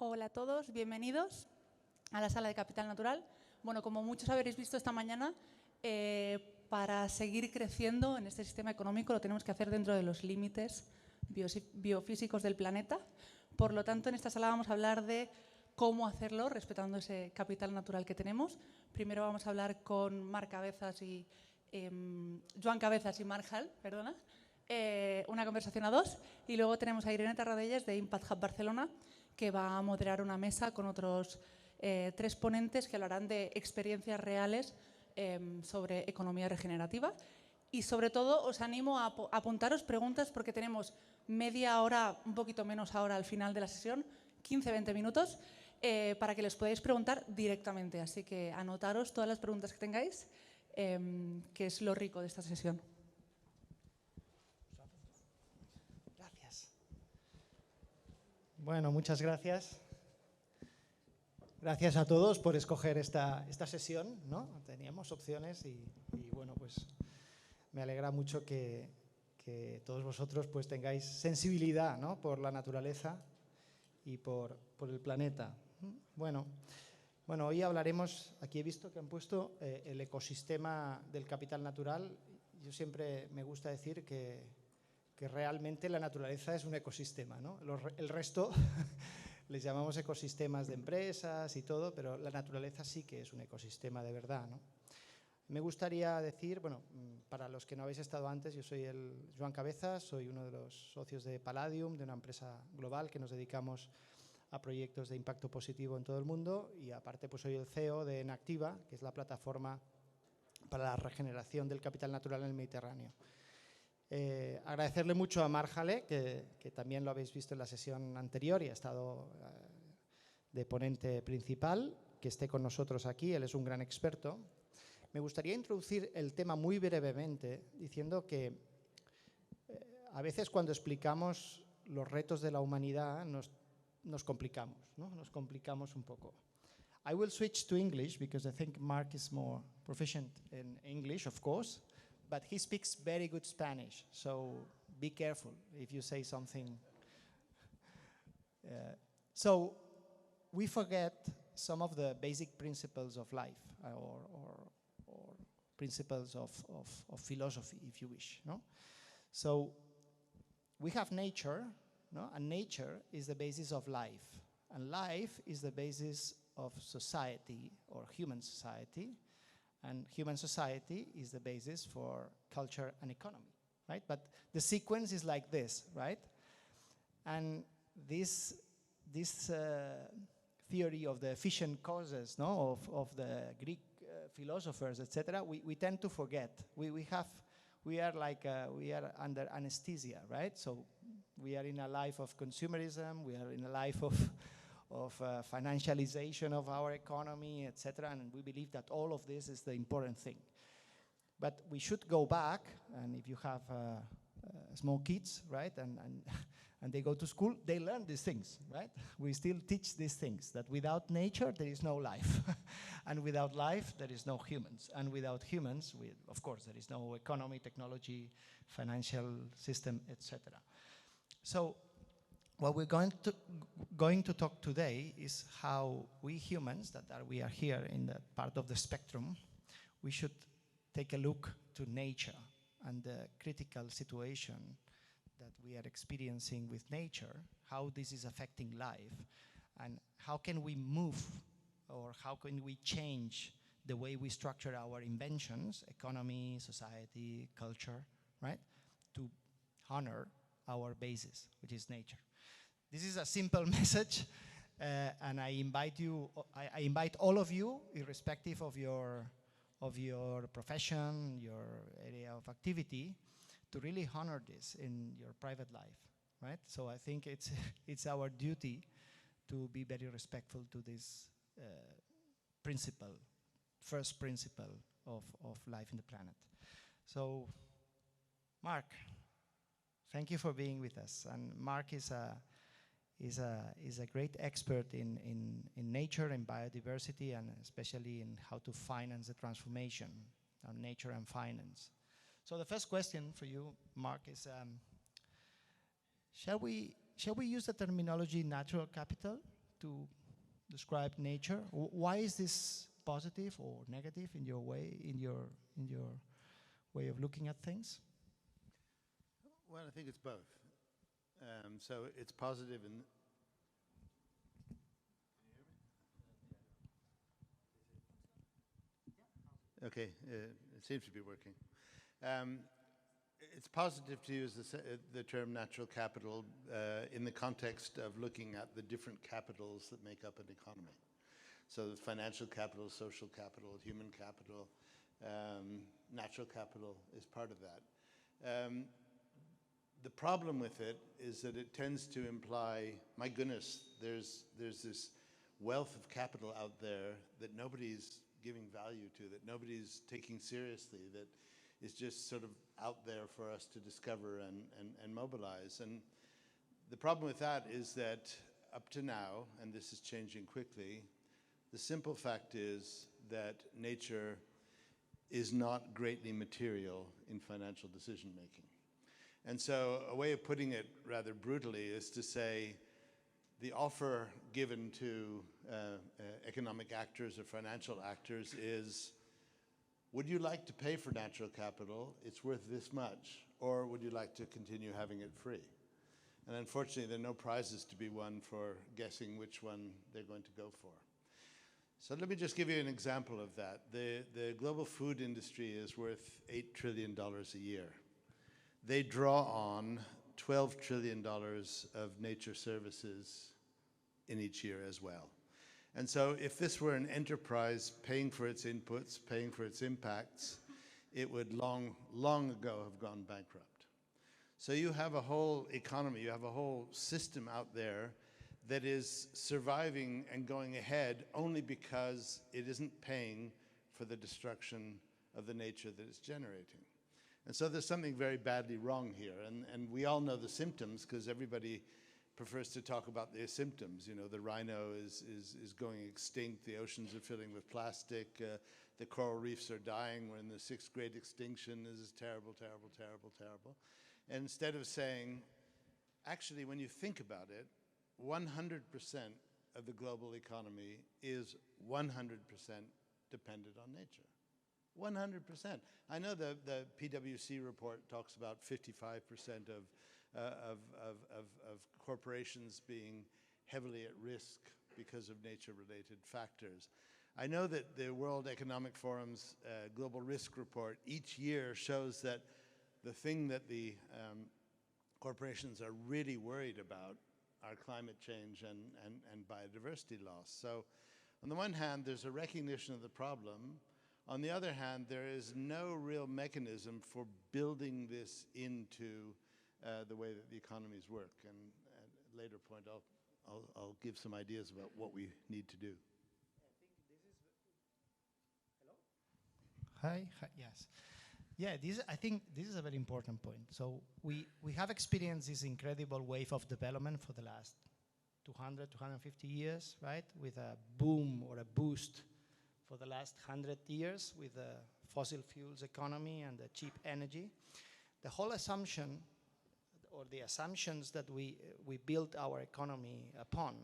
Hola a todos, bienvenidos a la sala de Capital Natural. Bueno, como muchos habréis visto esta mañana, para seguir creciendo en este sistema económico lo tenemos que hacer dentro de los límites biofísicos del planeta. Por lo tanto, en esta sala vamos a hablar de cómo hacerlo respetando ese capital natural que tenemos. Primero vamos a hablar con Joan Cabezas y Marc Hall, perdona. Una conversación a dos, y luego tenemos a Irene Tarradellas de Impact Hub Barcelona, que va a moderar una mesa con otros 3 ponentes que hablarán de experiencias reales sobre economía regenerativa. Y sobre todo os animo a apuntaros preguntas porque tenemos media hora, un poquito menos ahora al final de la sesión, 15-20 minutos, para que les podáis preguntar directamente. Así que anotaros todas las preguntas que tengáis, que es lo rico de esta sesión. Bueno, muchas gracias. Gracias a todos por escoger esta sesión, ¿no? Teníamos opciones y bueno, pues me alegra mucho que todos vosotros pues tengáis sensibilidad, ¿no? Por la naturaleza y por el planeta. Bueno, hoy hablaremos, aquí he visto que han puesto el ecosistema del capital natural. Yo siempre me gusta decir que realmente la naturaleza es un ecosistema, ¿no? El resto les llamamos ecosistemas de empresas y todo, pero la naturaleza sí que es un ecosistema de verdad, ¿no? Me gustaría decir, bueno, para los que no habéis estado antes, yo soy Joan Cabezas, soy uno de los socios de Palladium, de una empresa global que nos dedicamos a proyectos de impacto positivo en todo el mundo, y aparte pues soy el CEO de Enactiva, que es la plataforma para la regeneración del capital natural en el Mediterráneo. Agradecerle mucho a Marc Hall, que también lo habéis visto en la sesión anterior y ha estado de ponente principal, que esté con nosotros aquí. Él es un gran experto. Me gustaría introducir el tema muy brevemente diciendo que a veces cuando explicamos los retos de la humanidad nos complicamos, ¿no? Nos complicamos un poco. I will switch to English because I think Marc is more proficient in English, of course. But he speaks very good Spanish, so be careful if you say something. So we forget some of the basic principles of life or principles of philosophy, if you wish. No? So we have nature, no? And nature is the basis of life. And life is the basis of society or human society. And human society is the basis for culture and economy, right? But the sequence is like this, right? And this theory of the efficient causes, no, of the Greek philosophers, etc., we tend to forget. We are under anesthesia, right? So we are in a life of consumerism. We are in a life of financialization of our economy, etc. And we believe that all of this is the important thing. But we should go back, and if you have small kids, right, and they go to school, they learn these things, right? We still teach these things, that without nature, there is no life. And without life, there is no humans. And without humans, of course, there is no economy, technology, financial system, etc. So what we're going to talk today is how we humans, we are here in that part of the spectrum, we should take a look to nature and the critical situation that we are experiencing with nature, how this is affecting life, and how can we move or how can we change the way we structure our inventions, economy, society, culture, right, to honor our basis, which is nature. This is a simple message, and I invite all of you, irrespective of your profession, your area of activity, to really honor this in your private life, right? So I think it's our duty to be very respectful to this principle, first principle of life in the planet. So, Marc, thank you for being with us. And Marc is a great expert in nature and biodiversity, and especially in how to finance the transformation of nature and finance. So the first question for you, Marc, is shall we use the terminology natural capital to describe nature? Why is this positive or negative in your way, in your way of looking at things? Well, I think it's both. So it's positive in. Okay, it seems to be working. It's positive to use the term natural capital in the context of looking at the different capitals that make up an economy. So the financial capital, social capital, human capital, natural capital is part of that. The problem with it is that it tends to imply, my goodness, there's this wealth of capital out there that nobody's giving value to, that nobody's taking seriously, that is just sort of out there for us to discover and mobilize. And the problem with that is that up to now, and this is changing quickly, the simple fact is that nature is not greatly material in financial decision making. And so a way of putting it rather brutally is to say the offer given to economic actors or financial actors is, would you like to pay for natural capital? It's worth this much. Or would you like to continue having it free? And unfortunately, there are no prizes to be won for guessing which one they're going to go for. So let me just give you an example of that. The global food industry is worth $8 trillion a year. They draw on $12 trillion of nature services in each year as well. And so if this were an enterprise paying for its inputs, paying for its impacts, it would long ago have gone bankrupt. So you have a whole economy, you have a whole system out there that is surviving and going ahead only because it isn't paying for the destruction of the nature that it's generating. And so there's something very badly wrong here. And we all know the symptoms because everybody prefers to talk about the symptoms. You know, the rhino is going extinct, the oceans are filling with plastic, the coral reefs are dying, we're in the 6th great extinction, this is terrible, terrible, terrible, terrible. And instead of saying, actually, when you think about it, 100% of the global economy is 100% dependent on nature. 100%. I know the PwC report talks about 55% of corporations being heavily at risk because of nature-related factors. I know that the World Economic Forum's Global Risk Report each year shows that the thing that the corporations are really worried about are climate change and biodiversity loss. So on the one hand, there's a recognition of the problem. On the other hand, there is no real mechanism for building this into the way that the economies work. And at a later point, I'll give some ideas about what we need to do. Hello? Hi, yes. Yeah, I think this is a very important point. So we have experienced this incredible wave of development for the last 200, 250 years, right? With a boom or a boost for the last 100 years with the fossil fuels economy and the cheap energy. The whole assumption, or the assumptions that we built our economy upon,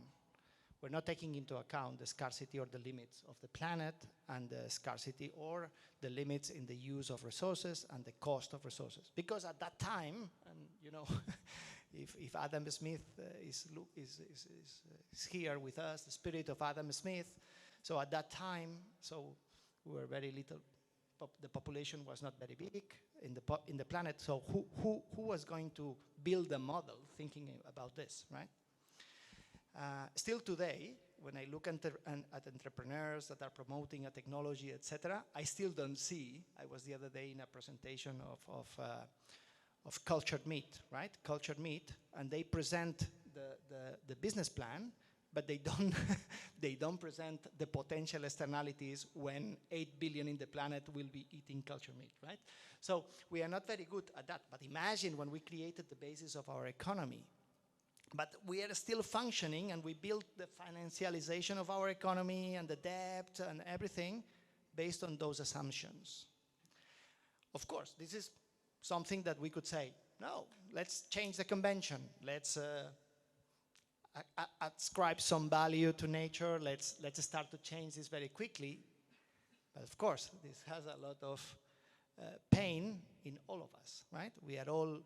we're not taking into account the scarcity or the limits of the planet and the scarcity or the limits in the use of resources and the cost of resources. Because at that time, and you know, if Adam Smith is here with us, the spirit of Adam Smith, so at that time, so we were very little, the population was not very big in the planet, so who was going to build a model thinking about this, right? Still today, when I look at entrepreneurs that are promoting a technology, etc., I still don't see. I was the other day in a presentation of cultured meat, right? Cultured meat, and they present the business plan, but they don't they don't present the potential externalities when 8 billion in the planet will be eating cultured meat, right? So we are not very good at that. But imagine when we created the basis of our economy. But we are still functioning, and we built the financialization of our economy and the debt and everything based on those assumptions. Of course, this is something that we could say, no, let's change the convention. Let's ascribe some value to nature. Let's start to change this very quickly. But of course, this has a lot of pain in all of us, right? We are all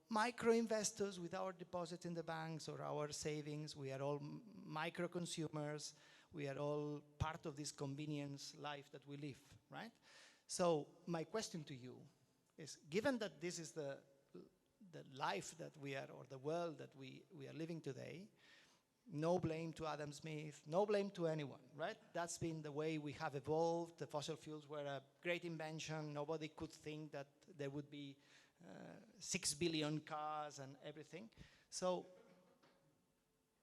micro investors with our deposits in the banks or our savings. We are all micro consumers. We are all part of this convenience life that we live, right? So my question to you is, given that this is the life that we are, or the world that we are living today, no blame to Adam Smith, no blame to anyone, right? That's been the way we have evolved. The fossil fuels were a great invention. Nobody could think that there would be 6 billion cars and everything. So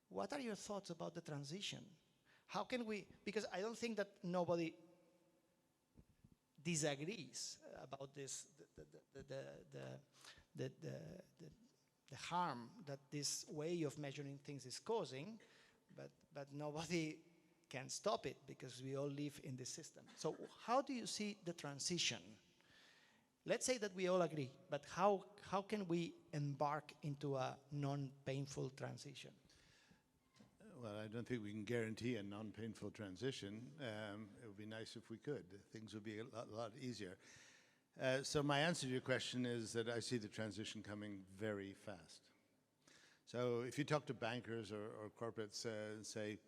what are your thoughts about the transition? How can we, because I don't think that nobody disagrees about this, the harm that this way of measuring things is causing, but nobody can stop it because we all live in this system. So how do you see the transition? Let's say that we all agree, but how can we embark into a non-painful transition? Well, I don't think we can guarantee a non-painful transition. It would be nice if we could. Things would be a lot easier. So my answer to your question is that I see the transition coming very fast. So if you talk to bankers or corporates and say,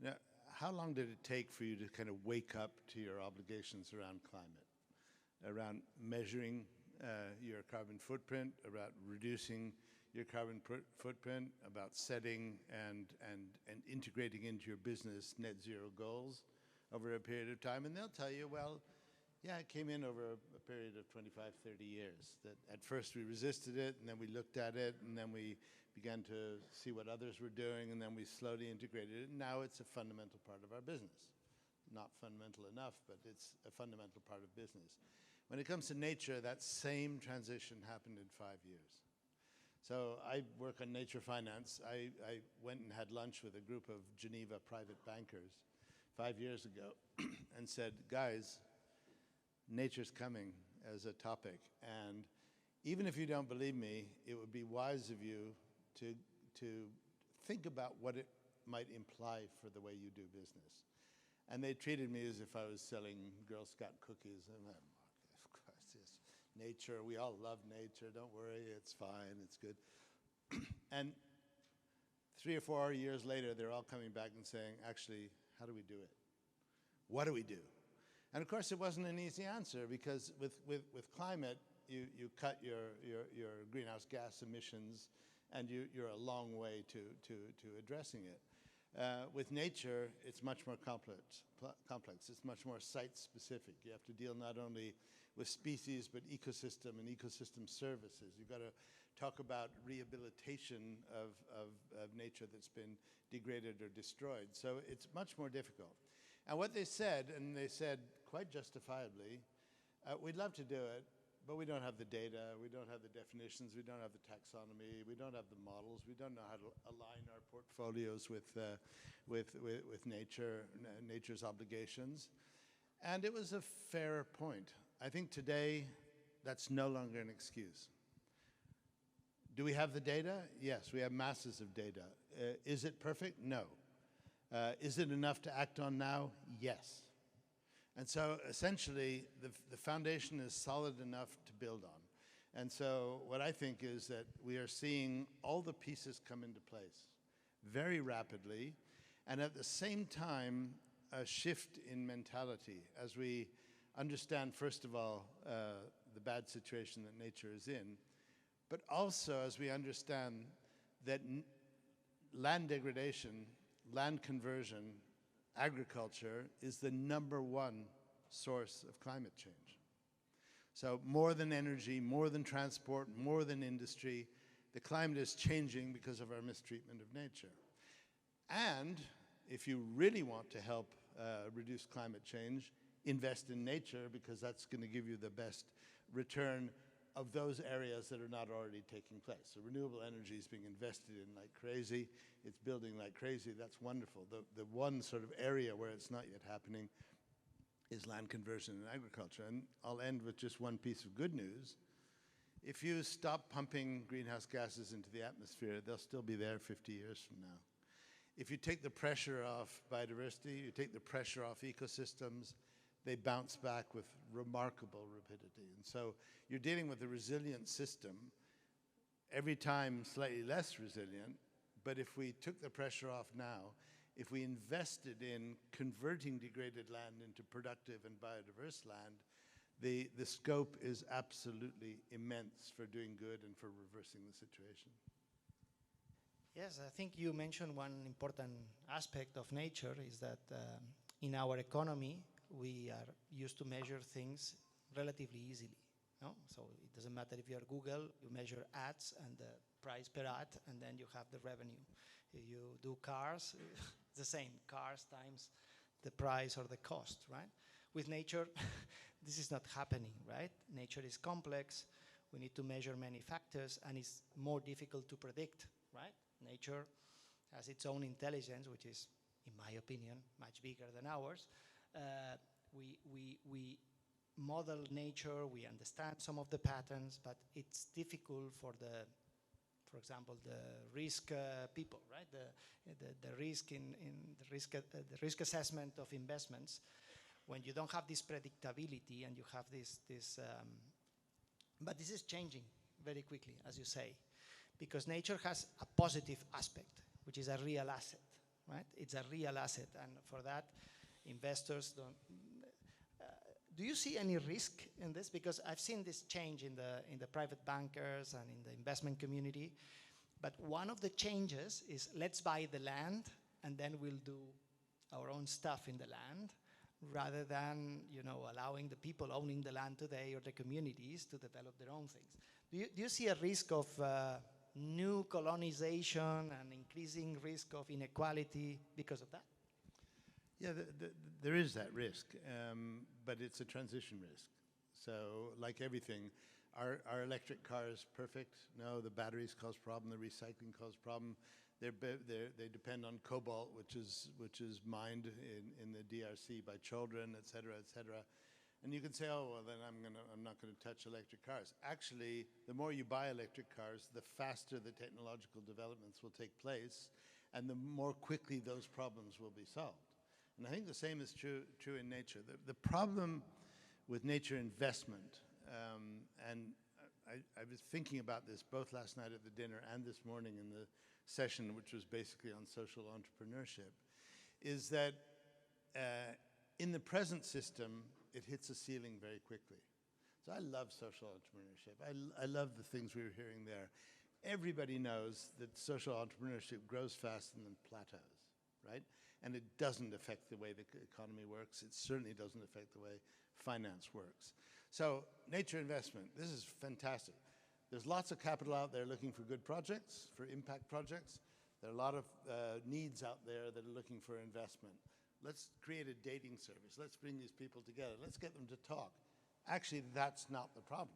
you know, how long did it take for you to kind of wake up to your obligations around climate, around measuring your carbon footprint, about reducing your carbon footprint, about setting and integrating into your business net zero goals over a period of time? And they'll tell you, well, yeah, it came in over a period of 25, 30 years. That at first we resisted it, and then we looked at it, and then we began to see what others were doing, and then we slowly integrated it. And now it's a fundamental part of our business. Not fundamental enough, but it's a fundamental part of business. When it comes to nature, that same transition happened in 5 years. So I work on nature finance. I went and had lunch with a group of Geneva private bankers 5 years ago and said, guys, nature's coming as a topic. And even if you don't believe me, it would be wise of you to think about what it might imply for the way you do business. And they treated me as if I was selling Girl Scout cookies. And I'm, of course, it's nature. We all love nature. Don't worry, it's fine, it's good. And 3 or 4 years later, they're all coming back and saying, actually, how do we do it? What do we do? And of course, it wasn't an easy answer, because with climate, you cut your greenhouse gas emissions, and you're a long way to addressing it. With nature, it's much more complex. It's much more site-specific. You have to deal not only with species, but ecosystem and ecosystem services. You've got to talk about rehabilitation of nature that's been degraded or destroyed. So it's much more difficult. And what they said, and they said quite justifiably, we'd love to do it, but we don't have the data, we don't have the definitions, we don't have the taxonomy, we don't have the models, we don't know how to align our portfolios with nature, nature's obligations. And it was a fair point. I think today, that's no longer an excuse. Do we have the data? Yes, we have masses of data. Is it perfect? No. Is it enough to act on now? Yes. And so essentially, the foundation is solid enough to build on. And so what I think is that we are seeing all the pieces come into place very rapidly, and at the same time, a shift in mentality as we understand, first of all, the bad situation that nature is in, but also as we understand that land degradation, land conversion, agriculture is the #1 source of climate change. So more than energy, more than transport, more than industry, the climate is changing because of our mistreatment of nature. And if you really want to help reduce climate change, invest in nature, because that's going to give you the best return of those areas that are not already taking place. So renewable energy is being invested in like crazy. It's building like crazy. That's wonderful. The one sort of area where it's not yet happening is land conversion and agriculture. And I'll end with just one piece of good news. If you stop pumping greenhouse gases into the atmosphere, they'll still be there 50 years from now. if you take the pressure off biodiversity, you take the pressure off ecosystems, they bounce back with remarkable rapidity. And so you're dealing with a resilient system, every time slightly less resilient, but if we took the pressure off now, if we invested in converting degraded land into productive and biodiverse land, the scope is absolutely immense for doing good and for reversing the situation. Yes, I think you mentioned one important aspect of nature is that in our economy, we are used to measure things relatively easily. No? So it doesn't matter if you're Google, you measure ads and the price per ad, and then you have the revenue. If you do cars, it's the same, cars times the price or the cost, right? With nature, this is not happening, right? Nature is complex, we need to measure many factors, and it's more difficult to predict, right? Nature has its own intelligence, which is, in my opinion, much bigger than ours. We model nature, we understand some of the patterns, but it's difficult for for example, the risk people, right? The risk the risk assessment of investments, when you don't have this predictability and you have this but this is changing very quickly, as you say, because nature has a positive aspect, which is a real asset, right? It's a real asset, and for that, investors don't. Do you see any risk in this? Because I've seen this change in the private bankers and in the investment community, but one of the changes is let's buy the land and then we'll do our own stuff in the land, rather than allowing the people owning the land today or the communities to develop their own things. Do you see a risk of new colonization and increasing risk of inequality because of that? Yeah, there is that risk, but it's a transition risk. So like everything, are electric cars perfect? No, the batteries cause problem, the recycling cause problem. They depend on cobalt, which is mined in the DRC by children, et cetera, et cetera. And you can say, oh, well, then I'm not going to touch electric cars. Actually, the more you buy electric cars, the faster the technological developments will take place, and the more quickly those problems will be solved. And I think the same is true in nature. The problem with nature investment, and I was thinking about this both last night at the dinner and this morning in the session, which was basically on social entrepreneurship, is that in the present system, it hits a ceiling very quickly. So I love social entrepreneurship. I love the things we were hearing there. Everybody knows that social entrepreneurship grows fast and then plateaus, right? And it doesn't affect the way the economy works. It certainly doesn't affect the way finance works. So nature investment, this is fantastic. There's lots of capital out there looking for good projects, for impact projects. There are a lot of needs out there that are looking for investment. Let's create a dating service. Let's bring these people together. Let's get them to talk. Actually, that's not the problem,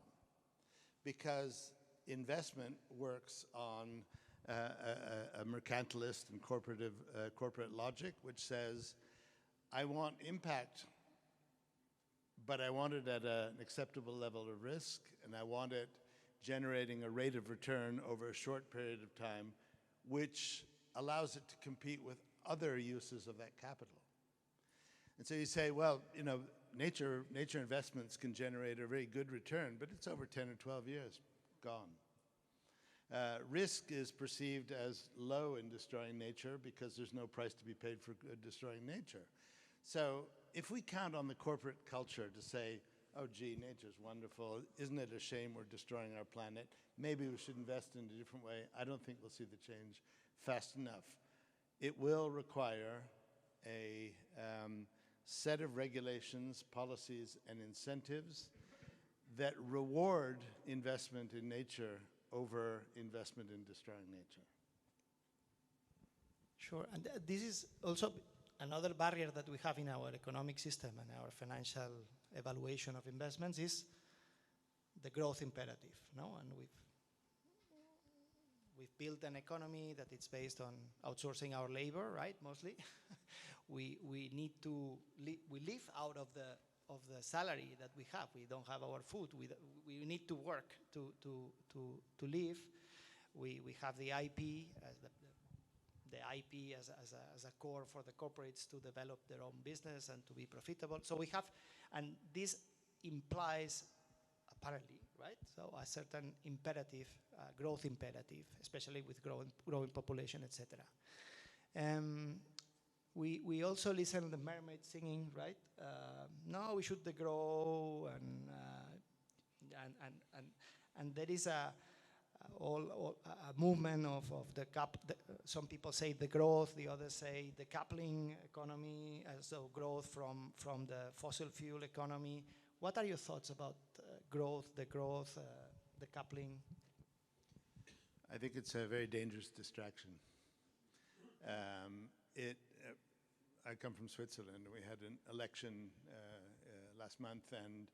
because investment works on a mercantilist and corporate logic, which says, I want impact, but I want it at an acceptable level of risk, and I want it generating a rate of return over a short period of time, which allows it to compete with other uses of that capital. And so you say, well, nature investments can generate a very good return, but it's over 10 or 12 years, gone. Risk is perceived as low in destroying nature because there's no price to be paid for destroying nature. So if we count on the corporate culture to say, oh, gee, nature's wonderful, isn't it a shame we're destroying our planet? Maybe we should invest in a different way. I don't think we'll see the change fast enough. It will require a set of regulations, policies, and incentives that reward investment in nature over investment in destroying nature. Sure, and this is also another barrier that we have in our economic system and our financial evaluation of investments is the growth imperative, no? And we've built an economy that it's based on outsourcing our labor, right, mostly. we live out of the salary that we have. We don't have our food. We need to work to live. We have the IP as the IP as a core for the corporates to develop their own business and to be profitable. So we have, and this implies, apparently, right? So a certain imperative, growth imperative, especially with growing population, etc. We also listen to the mermaid singing, right? No, we should grow, and there is a movement of the some people say the growth, the others say the coupling economy, so growth from the fossil fuel economy. What are your thoughts about growth, the coupling? I think it's a very dangerous distraction. I come from Switzerland. We had an election last month, and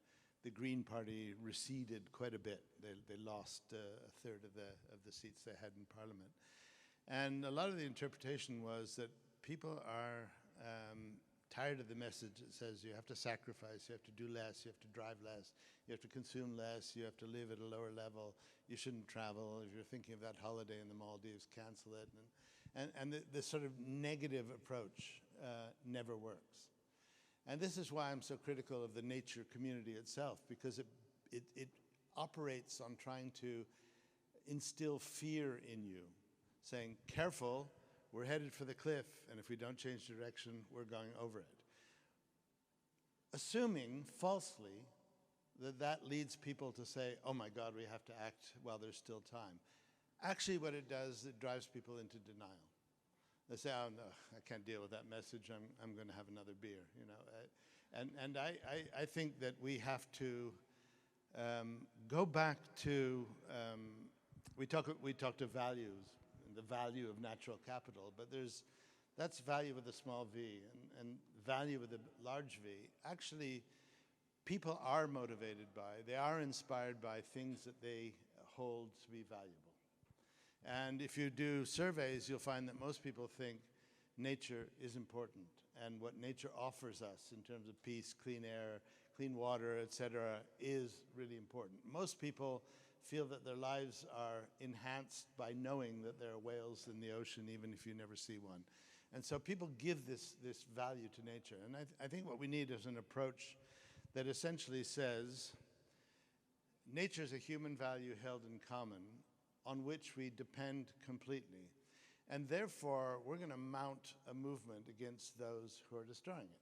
the Green Party receded quite a bit. They lost a third of the seats they had in Parliament. And a lot of the interpretation was that people are tired of the message that says you have to sacrifice, you have to do less, you have to drive less, you have to consume less, you have to live at a lower level, you shouldn't travel. If you're thinking of that holiday in the Maldives, cancel it. And the sort of negative approach never works. And this is why I'm so critical of the nature community itself, because it operates on trying to instill fear in you, saying, careful, we're headed for the cliff, and if we don't change direction, we're going over it. Assuming, falsely, that leads people to say, oh my God, we have to act while there's still time. Actually, what it does, it drives people into denial. They say, oh no, I can't deal with that message, I'm going to have another beer, you know. And I think that we have to go back to, we talked of values, and the value of natural capital, but that's value with a small v, and value with a large V. Actually, people are motivated by, they are inspired by things that they hold to be valuable. And if you do surveys, you'll find that most people think nature is important, and what nature offers us in terms of peace, clean air, clean water, etc., is really important. Most people feel that their lives are enhanced by knowing that there are whales in the ocean, even if you never see one. And so people give this value to nature. And I think what we need is an approach that essentially says, nature is a human value held in common on which we depend completely. And therefore, we're going to mount a movement against those who are destroying it.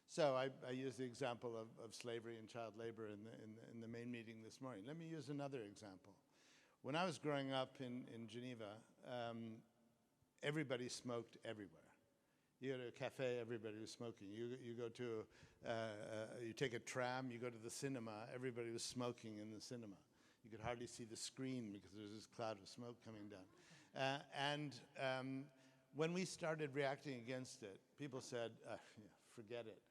So I used the example of slavery and child labor in the main meeting this morning. Let me use another example. When I was growing up in Geneva, everybody smoked everywhere. You go to a cafe, everybody was smoking. You go to, you take a tram, you go to the cinema, everybody was smoking in the cinema. You could hardly see the screen because there was this cloud of smoke coming down. When we started reacting against it, people said, yeah, forget it.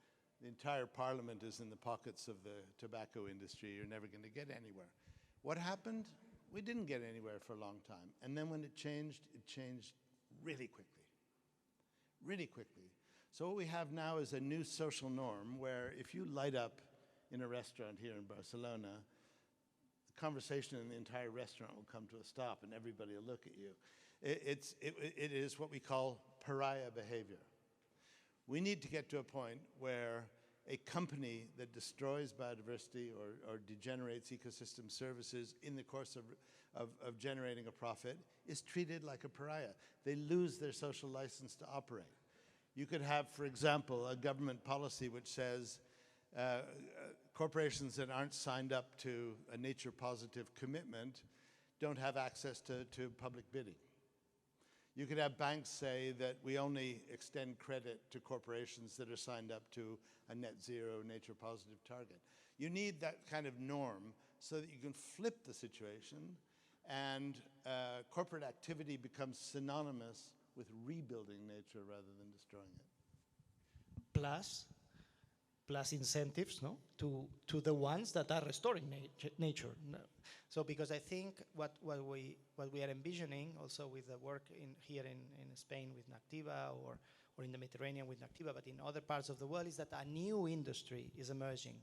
The entire parliament is in the pockets of the tobacco industry. You're never going to get anywhere. What happened? We didn't get anywhere for a long time. And then when it changed really quickly. Really quickly. So what we have now is a new social norm where if you light up in a restaurant here in Barcelona, the conversation in the entire restaurant will come to a stop and everybody will look at you. It is what we call pariah behavior. We need to get to a point where a company that destroys biodiversity or degenerates ecosystem services in the course of generating a profit is treated like a pariah. They lose their social license to operate. You could have, for example, a government policy which says corporations that aren't signed up to a nature positive commitment don't have access to public bidding. You could have banks say that we only extend credit to corporations that are signed up to a net zero nature positive target. You need that kind of norm so that you can flip the situation and corporate activity becomes synonymous with rebuilding nature rather than destroying it. Plus incentives, no, to the ones that are restoring nature. No. So because I think what we are envisioning also with the work here in Spain with Nactiva or in the Mediterranean with Nactiva, but in other parts of the world, is that a new industry is emerging.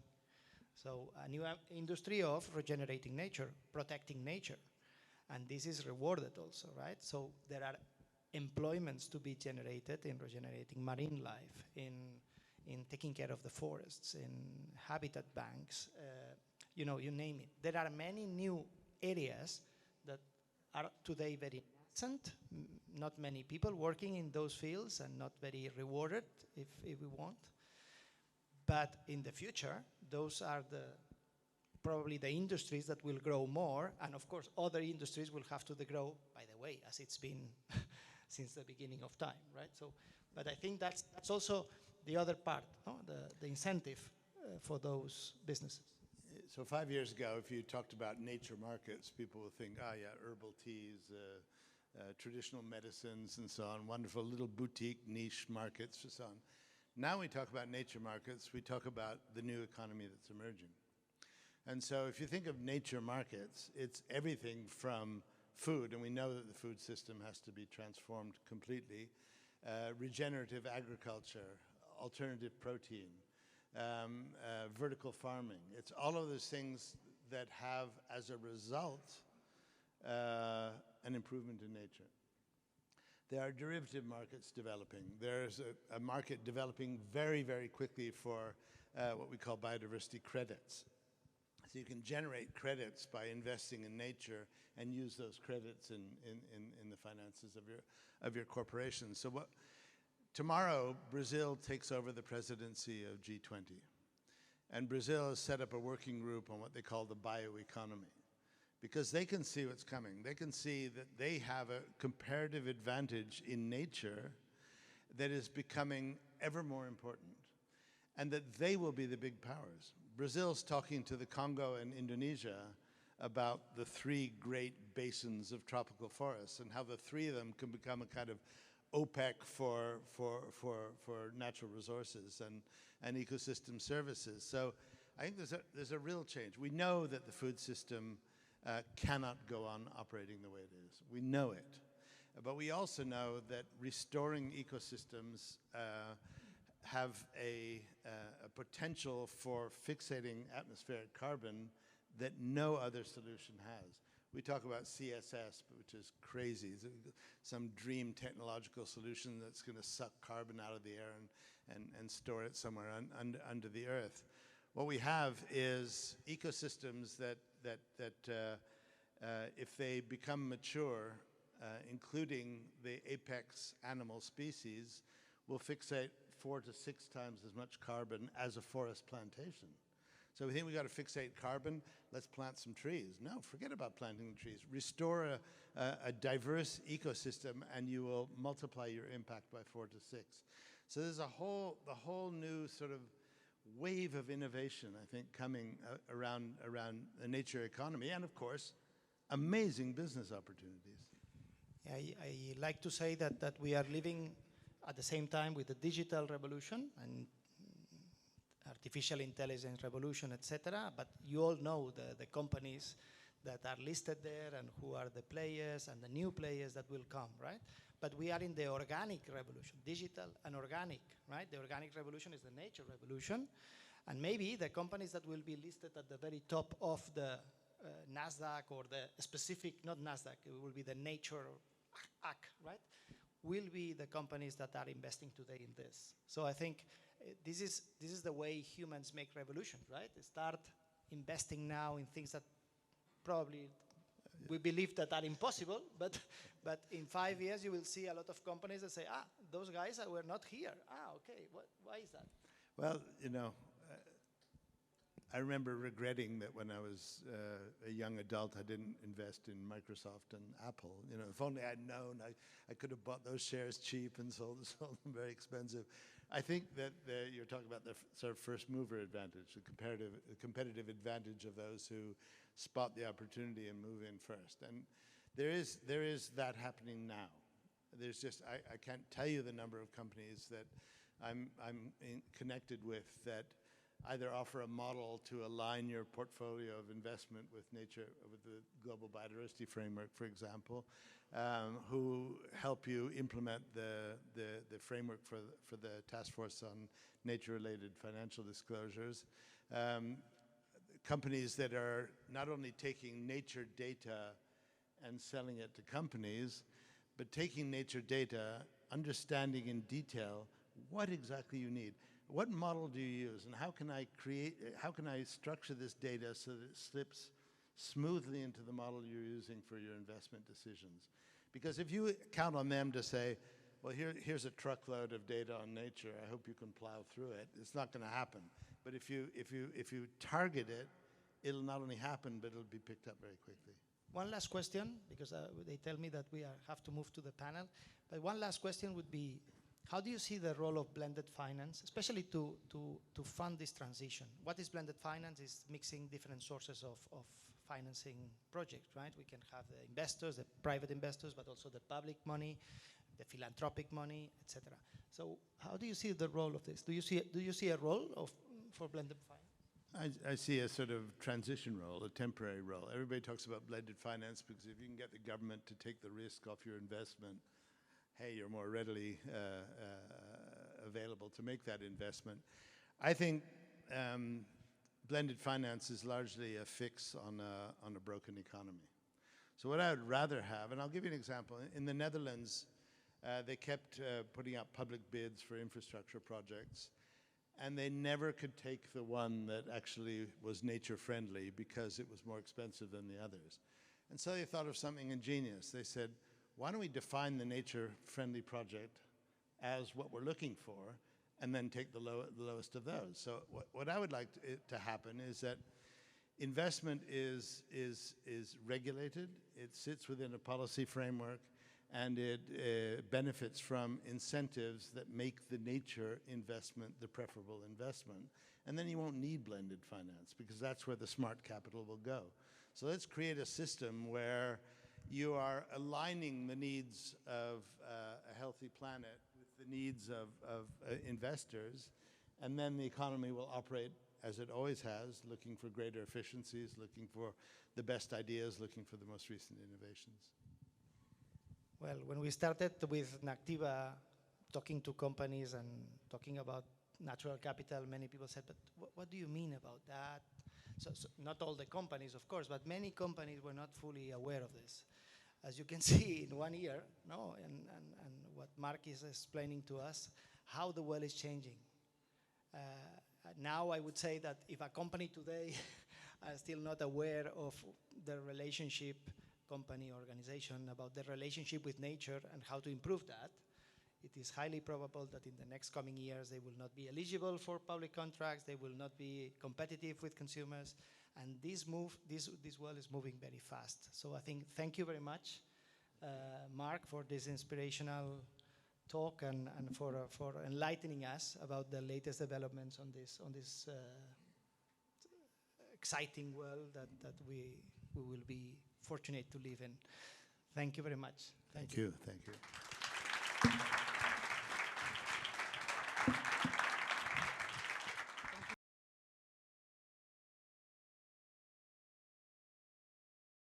So a new industry of regenerating nature, protecting nature. And this is rewarded also, right? So there are employments to be generated in regenerating marine life, in taking care of the forests, in habitat banks, you know, you name it. There are many new areas that are today very nascent, not many people working in those fields and not very rewarded, if we want. But in the future, those are probably the industries that will grow more, and of course other industries will have to grow, by the way, as it's been since the beginning of time, right? So, but I think that's also the other part, no? The incentive for those businesses. So 5 years ago, if you talked about nature markets, people would think, oh yeah, herbal teas, traditional medicines and so on, wonderful little boutique niche markets and so on. Now we talk about nature markets, we talk about the new economy that's emerging. And so if you think of nature markets, it's everything from food, and we know that the food system has to be transformed completely, regenerative agriculture, alternative protein, vertical farming. It's all of those things that have, as a result, an improvement in nature. There are derivative markets developing. There's a market developing very, very quickly for what we call biodiversity credits. So you can generate credits by investing in nature and use those credits in the finances of your corporation. So tomorrow, Brazil takes over the presidency of G20. And Brazil has set up a working group on what they call the bioeconomy, because they can see what's coming. They can see that they have a comparative advantage in nature that is becoming ever more important, and that they will be the big powers. Brazil's talking to the Congo and Indonesia about the 3 great basins of tropical forests and how the 3 of them can become a kind of OPEC for natural resources and ecosystem services. So I think there's a real change. We know that the food system cannot go on operating the way it is. We know it. But we also know that restoring ecosystems have a potential for fixating atmospheric carbon that no other solution has. We talk about CSS, which is crazy. It's some dream technological solution that's going to suck carbon out of the air and store it somewhere under the earth. What we have is ecosystems that if they become mature, including the apex animal species, will fixate 4 to 6 times as much carbon as a forest plantation. So we think we got to fixate carbon, let's plant some trees. No, forget about planting trees. Restore a diverse ecosystem and you will multiply your impact by 4 to 6. So there's the whole new sort of wave of innovation, I think, coming around the nature economy, and of course, amazing business opportunities. I like to say that we are living at the same time with the digital revolution and artificial intelligence revolution, etc. But you all know the companies that are listed there and who are the players and the new players that will come, right? But we are in the organic revolution, digital and organic, right? The organic revolution is the nature revolution. And maybe the companies that will be listed at the very top of the NASDAQ or the specific, not NASDAQ, it will be the nature AC, right? Will be the companies that are investing today in this. So I think this is the way humans make revolutions, right? They start investing now in things that probably we believe that are impossible, but in 5 years you will see a lot of companies that say, those guys were not here. Okay, why is that? Well, you know, I remember regretting that when I was a young adult, I didn't invest in Microsoft and Apple. You know, if only I'd known, I could have bought those shares cheap and sold them very expensive. I think that you're talking about the sort of first mover advantage, the competitive advantage of those who spot the opportunity and move in first. And there is that happening now. There's just, I can't tell you the number of companies that I'm connected with that either offer a model to align your portfolio of investment with nature, with the Global Biodiversity Framework, for example, who help you implement the framework for the Task Force on Nature-Related Financial Disclosures. Companies that are not only taking nature data and selling it to companies, but taking nature data, understanding in detail what exactly you need. What model do you use, and how can I structure this data so that it slips smoothly into the model you're using for your investment decisions? Because if you count on them to say, well, here's a truckload of data on nature, I hope you can plow through it, it's not going to happen. But if you target it, it'll not only happen, but it'll be picked up very quickly. One last question, because they tell me that we have to move to the panel. But one last question would be, how do you see the role of blended finance, especially to fund this transition? What is blended finance? Is mixing different sources of financing projects, right? We can have the investors, the private investors, but also the public money, the philanthropic money, etc. So how do you see the role of this? Do you see a role for blended finance? I see a sort of transition role, a temporary role. Everybody talks about blended finance because if you can get the government to take the risk off your investment, hey, you're more readily available to make that investment. I think blended finance is largely a fix on a broken economy. So what I would rather have, and I'll give you an example. In the Netherlands, they kept putting out public bids for infrastructure projects, and they never could take the one that actually was nature-friendly because it was more expensive than the others. And so they thought of something ingenious. They said, why don't we define the nature-friendly project as what we're looking for, and then take the lowest of those? So what I would like to happen is that investment is regulated, it sits within a policy framework, and it benefits from incentives that make the nature investment the preferable investment. And then you won't need blended finance because that's where the smart capital will go. So let's create a system where you are aligning the needs of a healthy planet with the needs of investors, and then the economy will operate as it always has, looking for greater efficiencies, looking for the best ideas, looking for the most recent innovations. Well, when we started with Nactiva, talking to companies and talking about natural capital, many people said, but what do you mean about that? So not all the companies, of course, but many companies were not fully aware of this. As you can see in 1 year, no, and what Mark is explaining to us, how the world is changing. Now I would say that if a company today are still not aware of the relationship, company, organization, about the relationship with nature and how to improve that, it is highly probable that in the next coming years they will not be eligible for public contracts, they will not be competitive with consumers, and this world is moving very fast. So I think thank you very much, Mark, for this inspirational talk and for enlightening us about the latest developments on this exciting world that we will be fortunate to live in. Thank you very much. Thank you. Thank you.